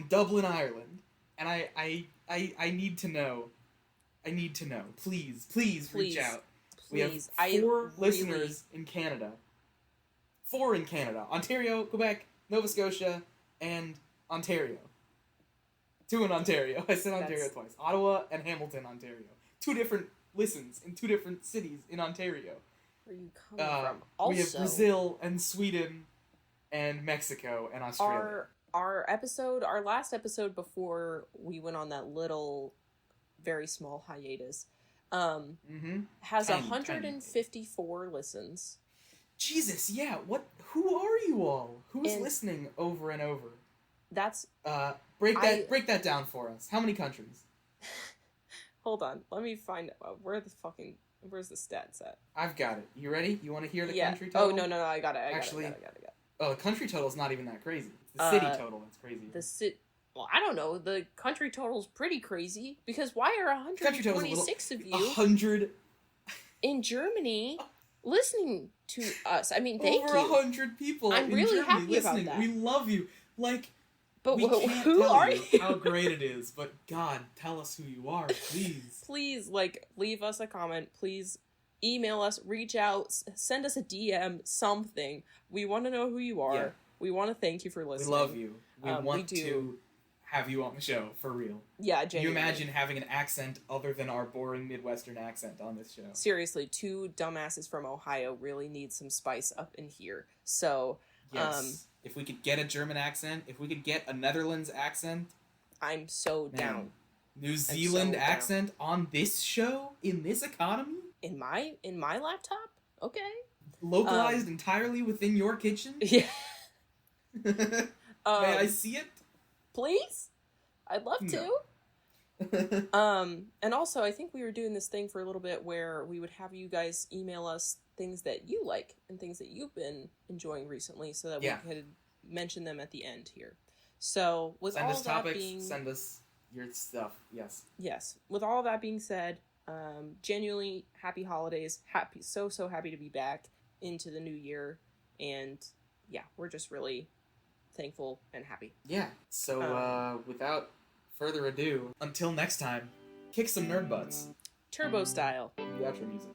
S2: Dublin, Ireland. And I need to know. I need to know. Please reach out. We have 4 listeners in Canada. 4 in Canada. Ontario, Quebec, Nova Scotia, and Ontario. 2 in Ontario. I said Ontario twice. Ottawa and Hamilton, Ontario. 2 different listens in 2 different cities in Ontario.
S1: Where are you coming from? Also,
S2: we have Brazil and Sweden and Mexico and Australia.
S1: Our last episode before we went on that little, very small hiatus, has 154 listens.
S2: Jesus, yeah. Who are you all? Who's listening over and over?
S1: That's
S2: break that down for us. How many countries?
S1: Hold on, let me find where's the stats at?
S2: I've got it. You ready? You want to hear the country total?
S1: Oh no, I got it. I got it.
S2: Oh, the country total's not even that crazy. It's the city total that's crazy.
S1: Well, I don't know. The country total's pretty crazy, because why are 126 of you
S2: 100
S1: in Germany listening to us? I mean, thank you.
S2: Over 100 people.
S1: I'm really
S2: Germany
S1: happy
S2: listening.
S1: about that.
S2: We love you.
S1: But
S2: we can't
S1: who
S2: tell
S1: are
S2: you how great it is. But God, tell us who you are, please.
S1: Please, leave us a comment. Please email us, reach out, send us a DM, something. We want to know who you are. Yeah. We want to thank you for listening.
S2: We love you. We want to have you on the show, for real.
S1: Yeah, genuinely.
S2: You imagine having an accent other than our boring Midwestern accent on this show.
S1: Seriously, 2 dumbasses from Ohio really need some spice up in here. So,
S2: yes. If we could get a German accent, if we could get a Netherlands accent,
S1: I'm so down.
S2: New Zealand accent on this show, in this economy,
S1: in my laptop. Okay.
S2: Localized entirely within your kitchen.
S1: Yeah.
S2: May I see it?
S1: Please? I'd love to. And also, I think we were doing this thing for a little bit where we would have you guys email us things that you like and things that you've been enjoying recently, so that we could mention them at the end here. So, with
S2: send
S1: all
S2: us
S1: that
S2: topics,
S1: being...
S2: send us your stuff, yes.
S1: Yes. With all that being said, genuinely happy holidays. So happy to be back into the new year. And, yeah, we're just really thankful and happy.
S2: Yeah. So, without further ado, until next time, kick some nerd butts.
S1: Turbo style.
S2: The outro music.